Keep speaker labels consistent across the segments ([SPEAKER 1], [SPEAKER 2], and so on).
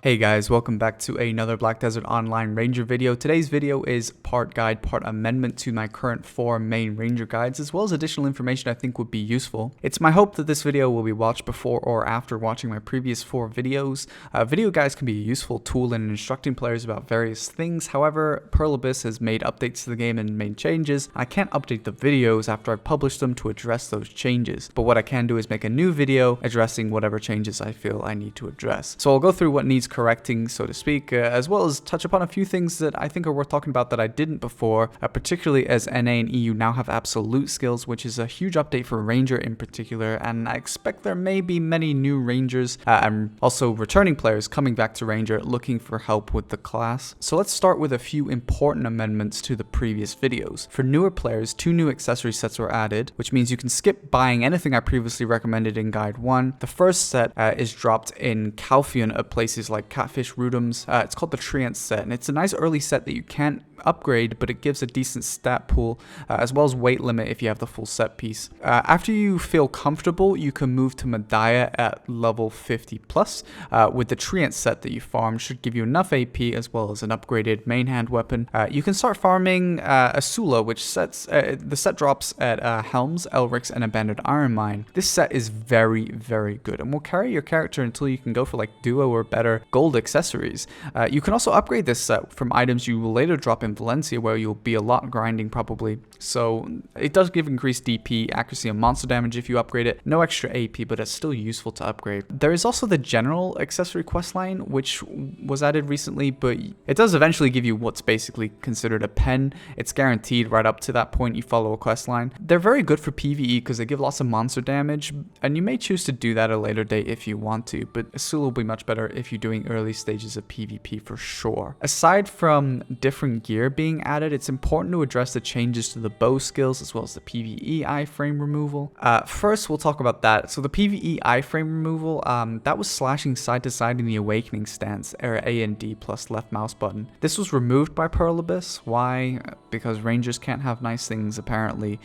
[SPEAKER 1] Hey guys, welcome back to another Black Desert Online Ranger video. Today's video is part guide, part amendment to my current 4 main Ranger guides, as well as additional information I think would be useful. It's my hope that this video will be watched before or after watching my previous 4 videos. Video guides can be a useful tool in instructing players about various things. However, Pearl Abyss has made updates to the game and made changes. I can't update the videos after I've published them to address those changes, but what I can do is make a new video addressing whatever changes I feel I need to address. So I'll go through what needs correcting, so to speak, as well as touch upon a few things that I think are worth talking about that I didn't before, particularly as NA and EU now have absolute skills, which is a huge update for Ranger in particular, and I expect there may be many new Rangers and also returning players coming back to Ranger looking for help with the class. So let's start with a few important amendments to the previous videos. For newer players, 2 new accessory sets were added, which means you can skip buying anything I previously recommended in Guide 1. The first set is dropped in Calphion at places like Catfish Rudums. It's called the Treant set, and it's a nice early set that you can't upgrade, but it gives a decent stat pool, as well as weight limit if you have the full set piece. After you feel comfortable, you can move to Medaya at level 50 plus, with the Treant set that you farm should give you enough AP as well as an upgraded main hand weapon. You can start farming Asula, which sets the set drops at Helms, Elric's, and Abandoned Iron Mine. This set is very, very good and will carry your character until you can go for like duo or better gold accessories. You can also upgrade this set from items you will later drop in Valencia, where you'll be a lot grinding probably. So it does give increased DP, accuracy, and monster damage if you upgrade it. No extra AP, but it's still useful to upgrade. There is also the general accessory questline, which was added recently, but it does eventually give you what's basically considered a pen. It's guaranteed right up to that point you follow a questline. They're very good for PvE because they give lots of monster damage, and you may choose to do that at a later date if you want to, but Asula will be much better if you're doing early stages of PvP for sure. Aside from different gear being added, it's important to address the changes to the bow skills as well as the Pve Iframe Removal. First, we'll talk about that. So the Pve Iframe Removal, that was slashing side to side in the Awakening stance, era A and D plus left mouse button. This was removed by Pearl Abyss. Why? Because Rangers can't have nice things, apparently.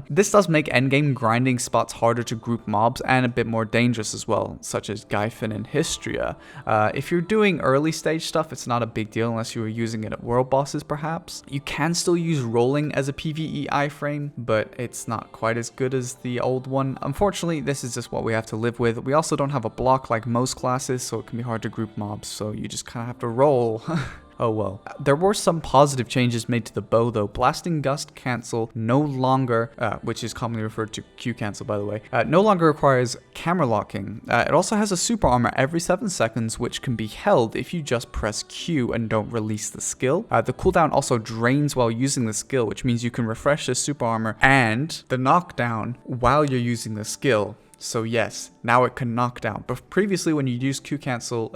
[SPEAKER 1] This does make endgame grinding spots harder to group mobs and a bit more dangerous as well, such as Gyfin and Hystria. If you're doing early stage stuff, it's not a big deal unless you were using it at world bosses perhaps. You can still use rolling as a Pve iframe, but it's not quite as good as the old one. Unfortunately, this is just what we have to live with. We also don't have a block like most classes, so it can be hard to group mobs, so you just kind of have to roll. Oh well. There were some positive changes made to the bow though. Blasting Gust Cancel no longer, which is commonly referred to Q Cancel by the way, no longer requires camera locking. It also has a super armor every 7 seconds, which can be held if you just press Q and don't release the skill. The cooldown also drains while using the skill, which means you can refresh the super armor and the knockdown while you're using the skill. So yes, now it can knock down. But previously when you use Q Cancel,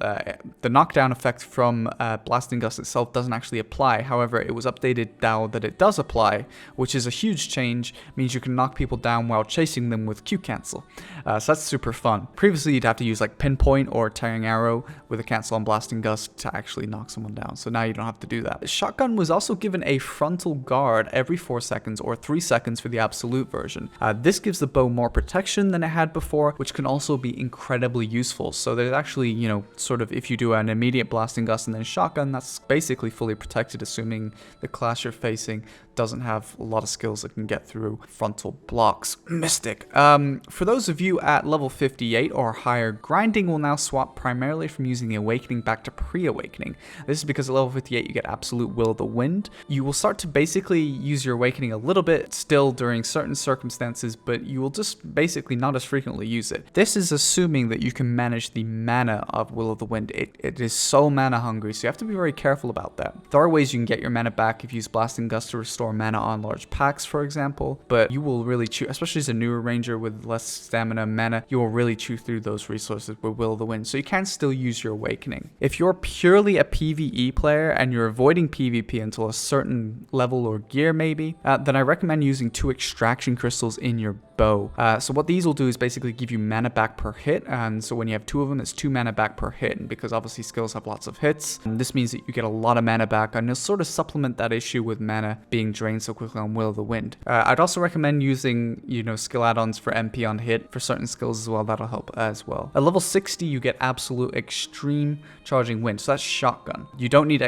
[SPEAKER 1] the knockdown effect from Blasting Gust itself doesn't actually apply. However, it was updated now that it does apply, which is a huge change. It means you can knock people down while chasing them with Q Cancel. So that's super fun. Previously you'd have to use like Pinpoint or Tearing Arrow with a cancel on Blasting Gust to actually knock someone down. So now you don't have to do that. The shotgun was also given a frontal guard every 4 seconds or 3 seconds for the absolute version. This gives the bow more protection than it had before, which can also be incredibly useful. So there's actually, you know, sort of if you do an immediate Blasting Gust and then shotgun, that's basically fully protected, assuming the class you're facing doesn't have a lot of skills that can get through frontal blocks. Mystic. For those of you at level 58 or higher, grinding will now swap primarily from using the Awakening back to pre-Awakening. This is because at level 58 you get absolute Will of the Wind. You will start to basically use your Awakening a little bit still during certain circumstances, but you will just basically not as frequently use it. This is assuming that you can manage the mana of Will of the Wind. It is so mana hungry, so you have to be very careful about that. There are ways you can get your mana back if you use Blasting Gust to restore mana on large packs, for example, but you will really chew, especially as a newer ranger with less stamina mana, you will really chew through those resources with Will of the Wind, so you can still use your Awakening. If you're purely a PvE player and you're avoiding PvP until a certain level or gear maybe, then I recommend using 2 extraction crystals in your bow. So what these will do is basically basically give you mana back per hit, and so when you have 2 of them, it's 2 mana back per hit. And because obviously skills have lots of hits, this means that you get a lot of mana back, and it'll sort of supplement that issue with mana being drained so quickly on Will of the Wind. I'd also recommend using, skill add-ons for MP on hit for certain skills as well. That'll help as well. At level 60, you get absolute extreme charging wind, so that's shotgun. You don't need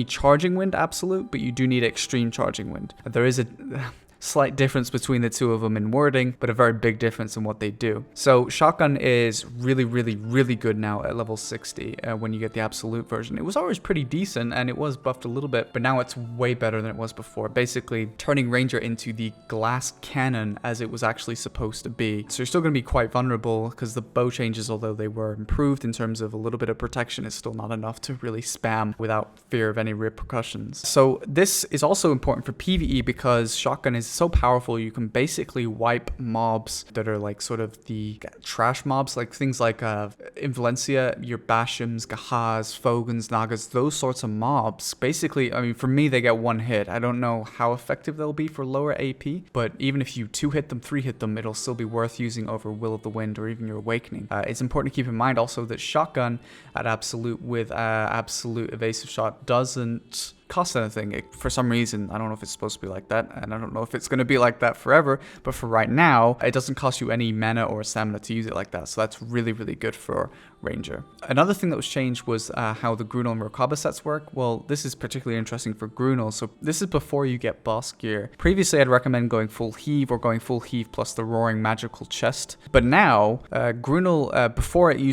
[SPEAKER 1] charging wind absolute, but you do need extreme charging wind. There is a slight difference between the 2 of them in wording, but a very big difference in what they do. So shotgun is really, really, really good now at level 60 when you get the absolute version. It was always pretty decent, and it was buffed a little bit, but now it's way better than it was before, basically turning Ranger into the glass cannon as it was actually supposed to be. So you're still going to be quite vulnerable because the bow changes, although they were improved in terms of a little bit of protection, is still not enough to really spam without fear of any repercussions. So this is also important for PvE because shotgun is so powerful. You can basically wipe mobs that are like sort of the trash mobs, like things like in Valencia, your Bashams, Gahas, Fogans, Nagas, those sorts of mobs. Basically, I mean, for me, they get 1 hit. I don't know how effective they'll be for lower AP, but even if you 2 hit them, 3 hit them, it'll still be worth using over Will of the Wind or even your Awakening. It's important to keep in mind also that shotgun at absolute with absolute evasive shot doesn't cost anything. For some reason, I don't know if it's supposed to be like that, and I don't know if it's going to be like that forever, but for right now, it doesn't cost you any mana or stamina to use it like that, so that's really, really good for Ranger. Another thing that was changed was how the Grunel and Rokaba sets work. Well, this is particularly interesting for Grunel, so this is before you get boss gear. Previously, I'd recommend going full heave or going full heave plus the roaring magical chest, but now, Grunel, before you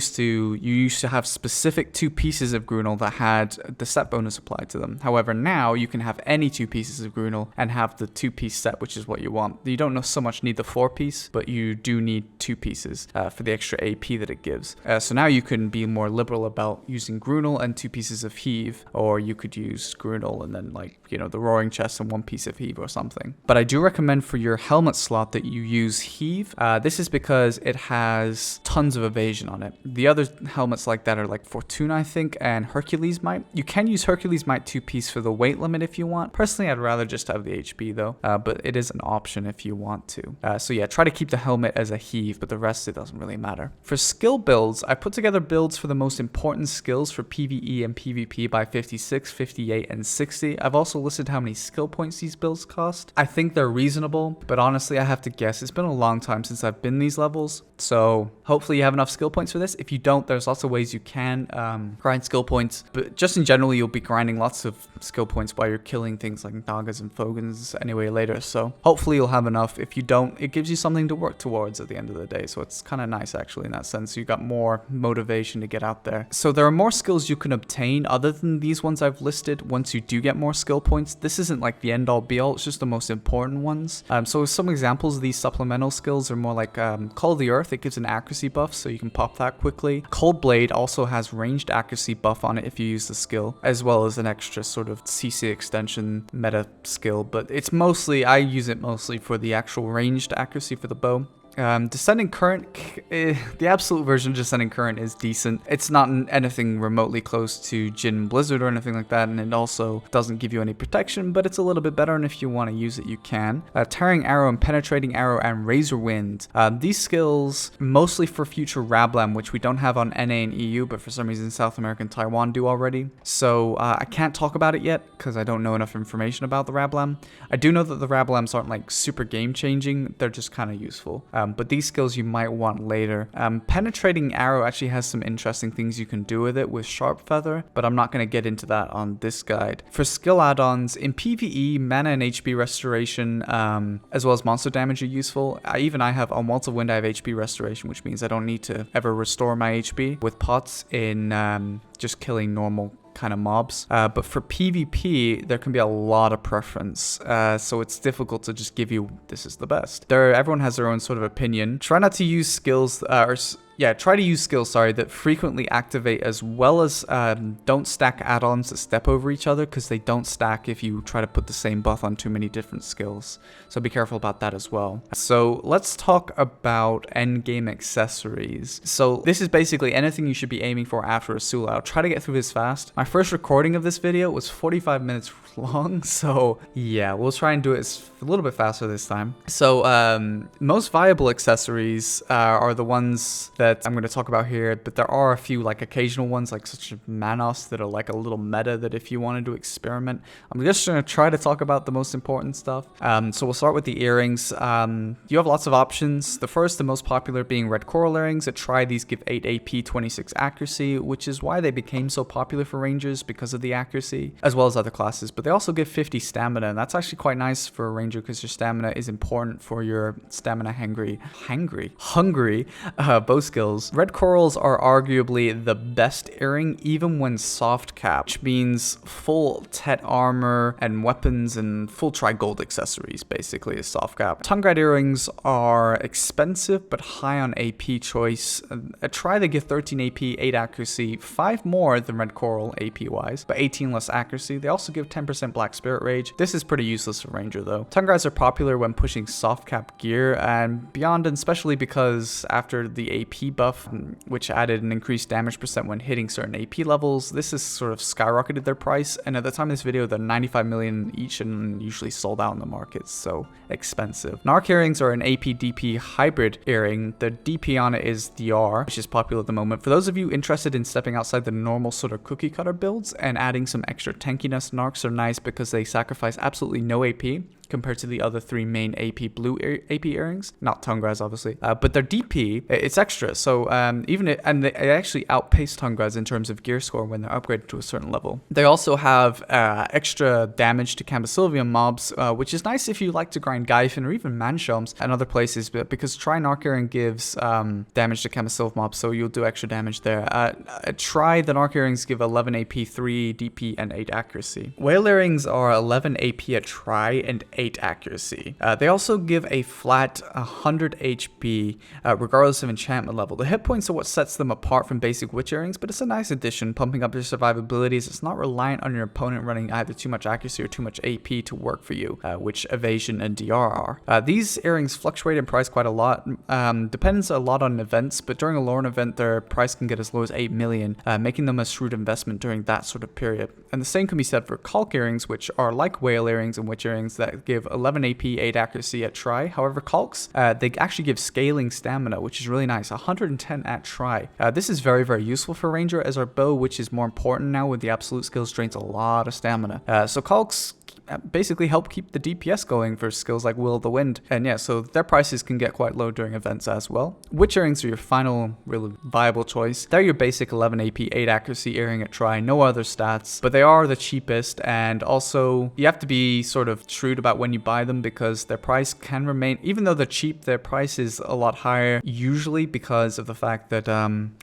[SPEAKER 1] used to have specific 2 pieces of Grunel that had the set bonus applied to them. However, now you can have any 2 pieces of Grunel and have the 2-piece set, which is what you want. You don't so much need the 4-piece, but you do need 2 pieces for the extra AP that it gives. So now you can be more liberal about using Grunel and 2 pieces of heave, or you could use Grunel and then the roaring chest and 1 piece of heave or something. But I do recommend for your helmet slot that you use heave. This is because it has tons of evasion on it. The other helmets like that are like Fortuna, I think, and Hercules Might. You can use Hercules Might 2-piece for the weight limit if you want. Personally, I'd rather just have the HP though, but it is an option if you want to. So yeah, try to keep the helmet as a heave, but the rest, it doesn't really matter. For skill builds, I put together builds for the most important skills for PvE and PvP by 56, 58, and 60. I've also listed how many skill points these builds cost. I think they're reasonable, but honestly, I have to guess. It's been a long time since I've been these levels, so hopefully you have enough skill points for this. If you don't, there's lots of ways you can grind skill points, but just in general, you'll be grinding lots of skill points while you're killing things like Daggers and Fogans anyway later, so hopefully you'll have enough. If you don't, it gives you something to work towards at the end of the day, so it's kind of nice actually in that sense. You got more motivation to get out there. So there are more skills you can obtain other than these ones I've listed once you do get more skill points. This isn't like the end all be all, it's just the most important ones. So some examples of these supplemental skills are more like Call of the Earth. It gives an accuracy buff, so you can pop that quickly. Cold Blade also has ranged accuracy buff on it if you use the skill, as well as an extra sort of CC extension meta skill, but it's mostly, I use it mostly for the actual ranged accuracy for the bow. Descending Current, the absolute version of Descending Current is decent. It's not anything remotely close to Jin Blizzard or anything like that, and it also doesn't give you any protection, but it's a little bit better, and if you want to use it, you can. Tearing Arrow and Penetrating Arrow and Razor Wind. These skills, mostly for future Rablam, which we don't have on NA and EU, but for some reason South America and Taiwan do already. So I can't talk about it yet, because I don't know enough information about the Rablam. I do know that the Rablams aren't like super game-changing, they're just kind of useful. But these skills you might want later. Penetrating Arrow actually has some interesting things you can do with it with Sharp Feather, but I'm not going to get into that on this guide. For skill add-ons, in PvE, mana and HP restoration, as well as monster damage are useful. I have on Waltz of Wind, I have HP restoration, which means I don't need to ever restore my HP. With pots in just killing normal kind of mobs, but for PvP there can be a lot of preference, so it's difficult to just give you this is the best. Everyone has their own sort of opinion. Try not to use skills try to use skills, that frequently activate, as well as don't stack add-ons that step over each other, because they don't stack if you try to put the same buff on too many different skills. So be careful about that as well. So let's talk about Endgame Accessories. So this is basically anything you should be aiming for after a Sula. I'll try to get through this fast. My first recording of this video was 45 minutes long, so yeah, we'll try and do it a little bit faster this time. So most viable accessories are the ones that I'm going to talk about here, but there are a few like occasional ones like such as Manos that are like a little meta that if you wanted to experiment. I'm just going to try to talk about the most important stuff. So we'll start with the earrings. You have lots of options. The first, the most popular being red coral earrings. At try, these give 8 AP, 26 accuracy, which is why they became so popular for rangers because of the accuracy, as well as other classes. But they also give 50 stamina, and that's actually quite nice for a ranger because your stamina is important for your stamina hungry bow skills. Red corals are arguably the best earring even when soft cap, which means full tet armor and weapons and full tri-gold accessories basically is soft cap. Tongue guide earrings are expensive but high on AP choice. At try, they give 13 AP, 8 accuracy, 5 more than red coral AP wise, but 18 less accuracy. They also give 10% black spirit rage. This is pretty useless for ranger though. Tongue guides are popular when pushing soft cap gear and beyond, and especially because after the AP buff, which added an increased damage percent when hitting certain AP levels, this has sort of skyrocketed their price, and at the time of this video they're 95 million each and usually sold out in the market, so expensive. Narc earrings are an AP DP hybrid earring. The DP on it is DR, which is popular at the moment. For those of you interested in stepping outside the normal sort of cookie cutter builds and adding some extra tankiness, narcs are nice because they sacrifice absolutely no AP compared to the other 3 main AP blue AP earrings, not tongue guides obviously, but their DP, it's extra, so they actually outpace tongue guides in terms of gear score when they're upgraded to a certain level. They also have extra damage to Campbell mobs, which is nice if you like to grind Gaifen or even Manshelms and other places, but because try narc earring gives damage to Campbell mobs, so you'll do extra damage there. Try, the narc earrings give 11 AP, 3 DP, and 8 accuracy. Whale earrings are 11 AP at try and 8 accuracy. They also give a flat 100 HP regardless of enchantment level. The hit points are what sets them apart from basic witch earrings, but it's a nice addition, pumping up your survivabilities. It's not reliant on your opponent running either too much accuracy or too much AP to work for you, which Evasion and DR are. These earrings fluctuate in price quite a lot. Depends a lot on events, but during a Lorne event their price can get as low as 8 million, making them a shrewd investment during that sort of period. And the same can be said for Calc earrings, which are like whale earrings and witch earrings that give 11 AP, 8 accuracy at try. However, Calcs, they actually give scaling stamina, which is really nice, 110 at try. This is very, very useful for ranger, as our bow, which is more important now with the absolute skills, drains a lot of stamina. So Calcs basically help keep the DPS going for skills like Will of the Wind, and yeah, so their prices can get quite low during events as well. Witch earrings are your final really viable choice. They're your basic 11 AP, 8 accuracy earring at try, no other stats, but they are the cheapest, and also you have to be sort of shrewd about when you buy them because their price can remain, even though they're cheap, their price is a lot higher usually because of the fact that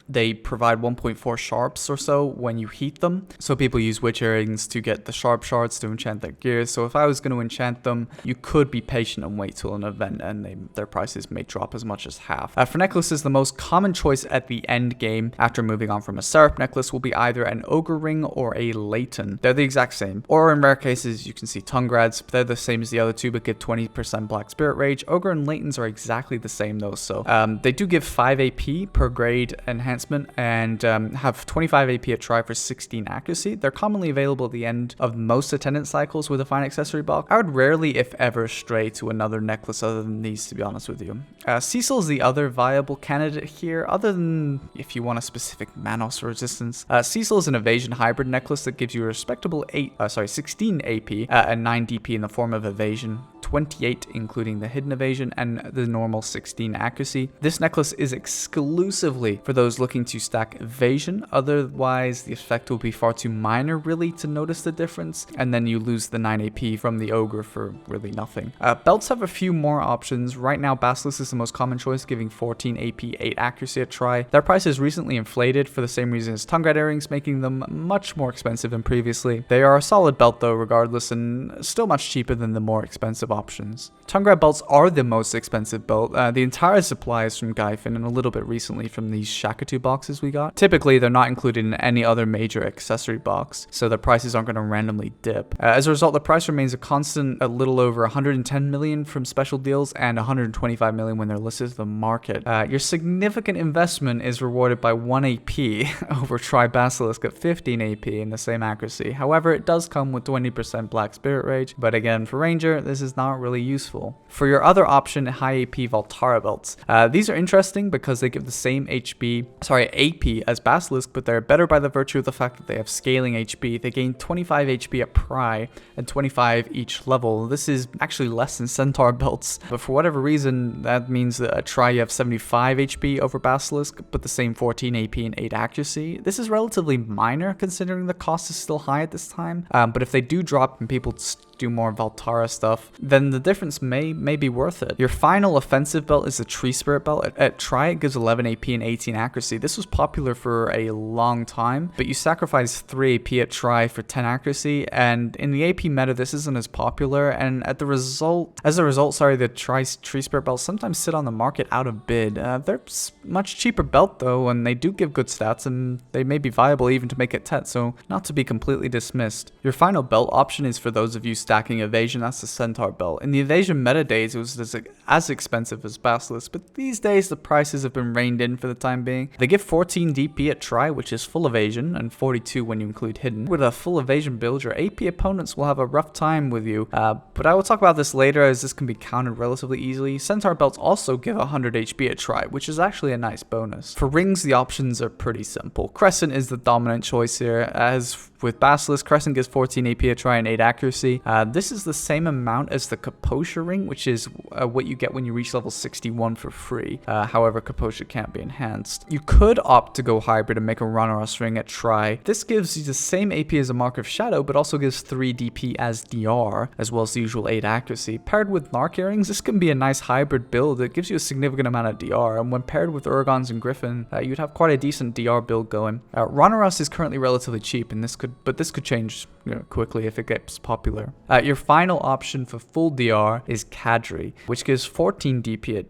[SPEAKER 1] they provide 1.4 sharps or so when you heat them, so people use witch earrings to get the sharp shards to enchant their gear. So if I was going to enchant them, you could be patient and wait till an event, and their prices may drop as much as half. For necklaces, the most common choice at the end game after moving on from a Seraph necklace will be either an Ogre ring or a Leighton. They're the exact same. Or in rare cases, you can see tongue guides. They're the same as the other two, but give 20% black spirit rage. Ogre and Leighton's are exactly the same though. So they do give 5 AP per grade enhancement and have 25 AP at try for 16 accuracy. They're commonly available at the end of most attendance cycles with a fine accessory box. I would rarely, if ever, stray to another necklace other than these, to be honest with you. Cecil is the other viable candidate here, other than if you want a specific Manos resistance. Cecil is an evasion hybrid necklace that gives you a respectable 16 AP and 9 DP in the form of evasion, 28 including the hidden evasion, and the normal 16 accuracy. This necklace is exclusively for those looking to stack evasion, otherwise the effect will be far too minor really to notice the difference, and then you lose the 9 AP from the Ogre for really nothing. Belts have a few more options. Right now Basilisk is the most common choice, giving 14 AP, 8 accuracy at try. Their price is recently inflated for the same reason as tongue guide earrings, making them much more expensive than previously. They are a solid belt though regardless, and still much cheaper than the more expensive options options. Tongue grab belts are the most expensive belt. The entire supply is from Gyfin and a little bit recently from these Shakatu boxes we got. Typically, they're not included in any other major accessory box, so the prices aren't going to randomly dip. As a result, the price remains a constant, a little over 110 million from special deals and 125 million when they're listed to the market. Your significant investment is rewarded by 1 AP over Tri-Basilisk at 15 AP in the same accuracy. However, it does come with 20% Black Spirit Rage, but again, for Ranger, this is not really useful. For your other option, high AP Valtara belts. These are interesting because they give the same AP as Basilisk, but they're better by the virtue of the fact that they have scaling HP. They gain 25 HP at Pry and 25 each level. This is actually less than Centaur belts, but for whatever reason, that means that at Try you have 75 HP over Basilisk, but the same 14 AP and 8 accuracy. This is relatively minor considering the cost is still high at this time, but if they do drop and people do more Valtara stuff, then the difference may be worth it. Your final offensive belt is the Tree Spirit belt. At Try, it gives 11 AP and 18 accuracy. This was popular for a long time, but you sacrifice 3 AP at Try for 10 accuracy, and in the AP meta, this isn't as popular, and as a result, the Tree Spirit belts sometimes sit on the market out of bid. They're much cheaper belt though, and they do give good stats, and they may be viable even to make it TET, so not to be completely dismissed. Your final belt option is for those of you stacking Evasion. That's the Centaur belt. In the Evasion meta days, it was as expensive as Basilisk, but these days the prices have been reined in for the time being. They give 14 DP at Try, which is full evasion, and 42 when you include hidden. With a full evasion build, your AP opponents will have a rough time with you, but I will talk about this later as this can be countered relatively easily. Centaur belts also give 100 HP at Try, which is actually a nice bonus. For rings, the options are pretty simple. Crescent is the dominant choice here. As with Basilisk, Crescent gives 14 AP at Try and 8 accuracy. This is the same amount as the Kaposha ring, which is what you get when you reach level 61 for free. However, Kaposha can't be enhanced. You could opt to go hybrid and make a Ranaros ring at Try. This gives you the same AP as a Mark of Shadow, but also gives 3 DP as DR, as well as the usual 8 accuracy. Paired with Narc earrings, this can be a nice hybrid build. It gives you a significant amount of DR, and when paired with Urgons and Griffin, you'd have quite a decent DR build going. Ranaros is currently relatively cheap, and this could change quickly if it gets popular. Your final option for full DR is Kadri, which gives 14 DP at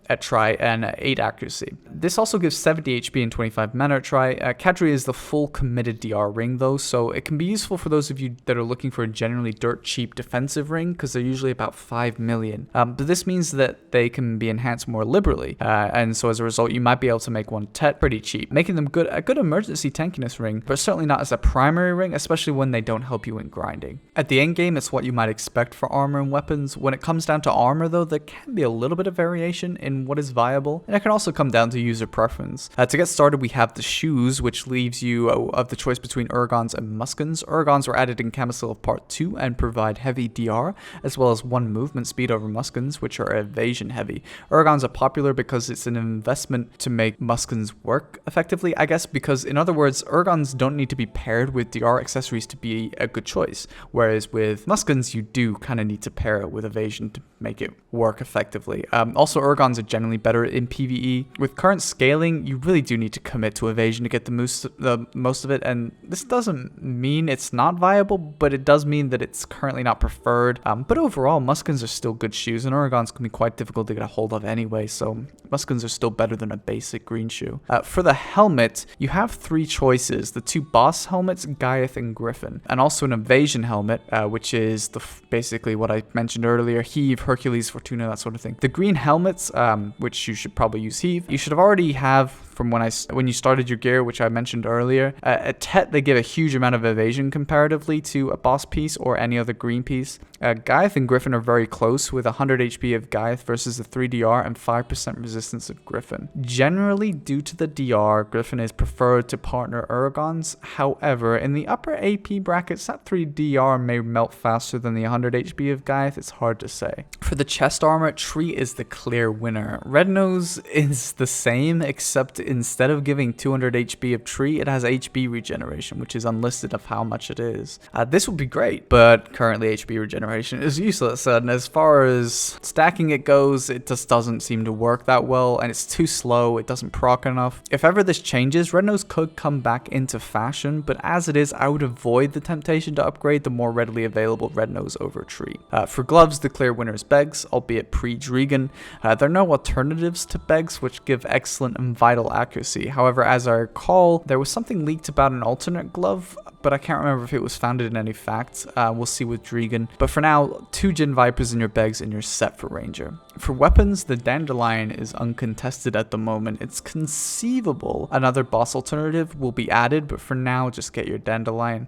[SPEAKER 1] at Try and 8 accuracy. This also gives 70 HP and 25 mana at Try. Kadri is the full committed DR ring though, so it can be useful for those of you that are looking for a generally dirt cheap defensive ring, because they're usually about 5 million. But this means that they can be enhanced more liberally, and so as a result, you might be able to make one TET pretty cheap, making them a good emergency tankiness ring, but certainly not as a primary ring, especially when they don't help you in grinding. At the end game, it's what you might expect for armor and weapons. When it comes down to armor though, there can be a little bit of variation in what is viable, and it can also come down to user preference. To get started, we have the shoes, which leaves you of the choice between Urgons and Muskans. Urgons were added in Camisole of Part 2 and provide heavy DR, as well as 1 movement speed over Muskans, which are evasion heavy. Urgons are popular because it's an investment to make Muskans work effectively, I guess, because in other words, Urgons don't need to be paired with DR accessories to be a good choice, whereas with Muskans, you do kind of need to pair it with evasion to make it work effectively. Also, Urgons are generally better in PvE. With current scaling, you really do need to commit to evasion to get the most of it, and this doesn't mean it's not viable, but it does mean that it's currently not preferred. But overall, Muskans are still good shoes, and Urgons can be quite difficult to get a hold of anyway, so Muskans are still better than a basic green shoe. For the helmet, you have 3 choices: the 2 boss helmets, Gaiath and Griffin, and also an evasion helmet, which is basically what I mentioned earlier: Heave, Hercules, Fortuna, that sort of thing. The green helmets, which you should probably use Heave, you should already have from when you started your gear, which I mentioned earlier. At TET, they give a huge amount of evasion comparatively to a boss piece or any other green piece. Gaiath and Griffin are very close, with 100 HP of Gaiath versus the 3 DR and 5% resistance of Griffin. Generally, due to the DR, Griffin is preferred to partner Urgons. However, in the upper AP brackets, that 3 DR may melt faster than the 100 HP of Gaiath. It's hard to say. For the chest armor, Tree is the clear winner. Red Nose is the same, except instead of giving 200 HP of tree, it has HP regeneration, which is unlisted of how much it is. This would be great, but currently HP regeneration is useless, and as far as stacking it goes, it just doesn't seem to work that well, and it's too slow, it doesn't proc enough. If ever this changes, red nose could come back into fashion, but as it is, I would avoid the temptation to upgrade the more readily available red nose over tree. For gloves, the clear winner is Begs, albeit pre-Dregan. There are no alternatives to Begs, which give excellent and vital accuracy. However, as I recall, there was something leaked about an alternate glove, but I can't remember if it was founded in any facts. We'll see with Dregan. But for now, 2 Jin Vipers in your Begs and you're set for Ranger. For weapons, the Dandelion is uncontested at the moment. It's conceivable another boss alternative will be added, but for now, just get your Dandelion.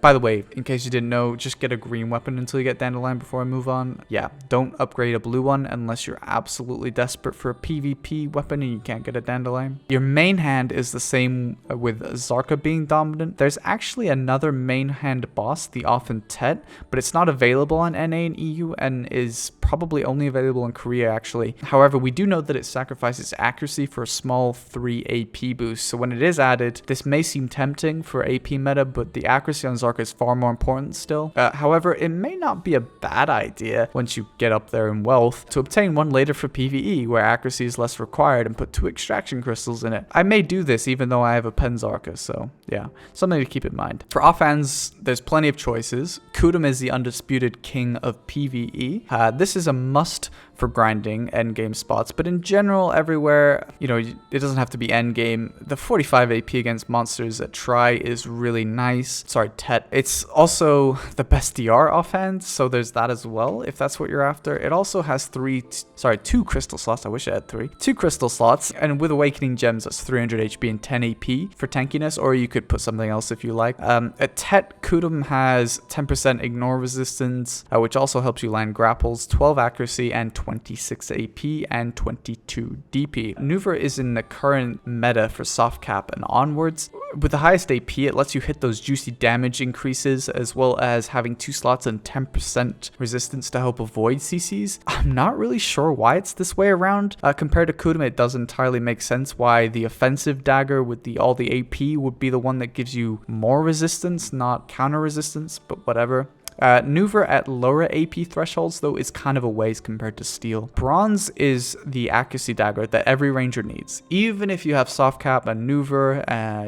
[SPEAKER 1] By the way, in case you didn't know, just get a green weapon until you get Dandelion before I move on. Yeah, don't upgrade a blue one unless you're absolutely desperate for a PvP weapon and you can't get a Dandelion. Your main hand is the same with Zarka being dominant. There's actually another main hand boss, the Often Tet, but it's not available on NA and EU and is probably only available in Korea actually. However, we do know that it sacrifices accuracy for a small 3 AP boost, so when it is added, this may seem tempting for AP meta, but the accuracy on Zarka is far more important still. However, it may not be a bad idea once you get up there in wealth to obtain one later for PvE where accuracy is less required and put 2 extraction crystals in it. I may do this even though I have a Pen Zarka, so yeah, something to keep in mind. For offhands, there's plenty of choices. Kudum is the undisputed king of PvE. This is a must for grinding endgame spots, but in general, everywhere, you know, it doesn't have to be endgame. The 45 AP against monsters at Try is really nice. Sorry, Tet. It's also the best DR offhand, so there's that as well, if that's what you're after. It also has 2 crystal slots. I wish I had 3. 2 crystal slots, and with Awakening Gems, that's 300 HP and 10 AP for tankiness, or you could put something else if you like. At Tet, Kudum has 10% ignore resistance, which also helps you land grapples, 12 accuracy, and 26 AP and 22 DP. Nuver is in the current meta for soft cap and onwards. With the highest AP, it lets you hit those juicy damage increases, as well as having 2 slots and 10% resistance to help avoid CCs. I'm not really sure why it's this way around. Compared to Kudum, it does entirely make sense why the offensive Dagger with all the AP would be the one that gives you more resistance, not counter resistance, but whatever. Nuver at lower AP thresholds, though, is kind of a waste compared to Steel. Bronze is the accuracy dagger that every ranger needs. Even if you have soft cap and Nuver,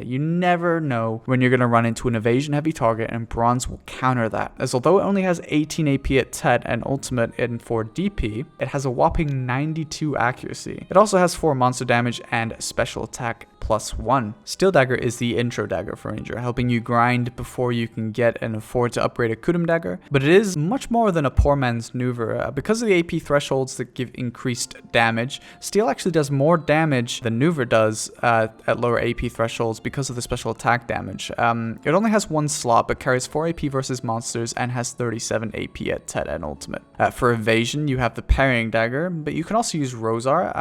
[SPEAKER 1] you never know when you're going to run into an evasion heavy target, and Bronze will counter that. As although it only has 18 AP at Tet and ultimate in 4 DP, it has a whopping 92 accuracy. It also has 4 monster damage and special attack +1. Steel Dagger is the intro dagger for Ranger, helping you grind before you can get and afford to upgrade a Kudum dagger, but it is much more than a poor man's Nuver. Because of the AP thresholds that give increased damage, Steel actually does more damage than Nuver does at lower AP thresholds because of the special attack damage. It only has 1 slot, but carries 4 AP versus monsters and has 37 AP at Tet and ultimate. For evasion, you have the parrying dagger, but you can also use Rosar,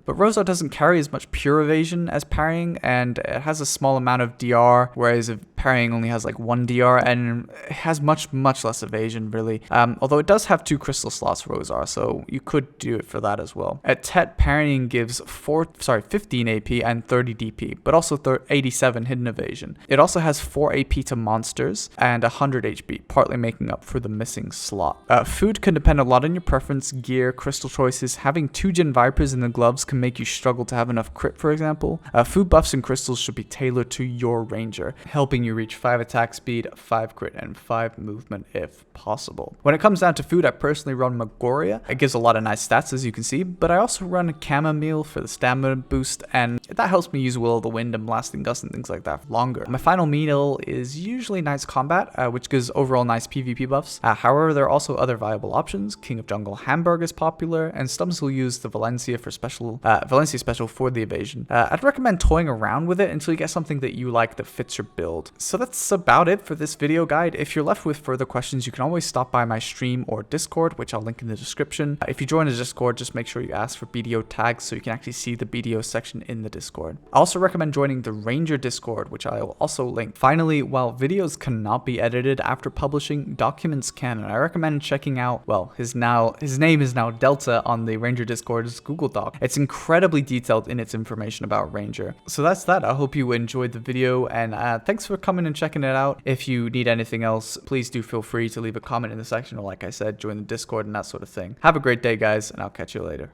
[SPEAKER 1] but Rosar doesn't carry as much pure evasion as parrying, and it has a small amount of DR, whereas parrying only has like 1 DR, and it has much less evasion really. Although it does have 2 crystal slots, Rosar, so you could do it for that as well. At Tet, parrying gives 15 AP and 30 DP, but also 87 hidden evasion. It also has 4 AP to monsters and 100 HP, partly making up for the missing slot. Food can depend a lot on your preference, gear, crystal choices. Having 2 Jin Vipers in the gloves can make you struggle to have enough crit, for example. Food buffs and crystals should be tailored to your ranger, helping you reach 5 attack speed, 5 crit, and 5 movement if possible. When it comes down to food, I personally run Magoria. It gives a lot of nice stats, as you can see, but I also run Chamomile for the stamina boost, and that helps me use Will of the Wind and Blasting Gust and things like that longer. My final meal is usually Knight's Combat, which gives overall nice PvP buffs. However, there are also other viable options. King of Jungle Hamburg is popular, and Stubbs will use the Valencia special for the evasion. I'd recommend toying around with it until you get something that you like that fits your build. So that's about it for this video guide. If you're left with further questions, you can always stop by my stream or Discord, which I'll link in the description. If you join the Discord, just make sure you ask for BDO tags so you can actually see the BDO section in the Discord. I also recommend joining the Ranger Discord, which I will also link. Finally, while videos cannot be edited after publishing, documents can, and I recommend checking out, well, his name is now Delta on the Ranger Discord's Google Doc. It's incredibly detailed in its information about Ranger. So that's that. I hope you enjoyed the video, and thanks for coming and checking it out. If you need anything else, please do feel free to leave a comment in the section, or like I said, join the Discord and that sort of thing. Have a great day, guys, and I'll catch you later.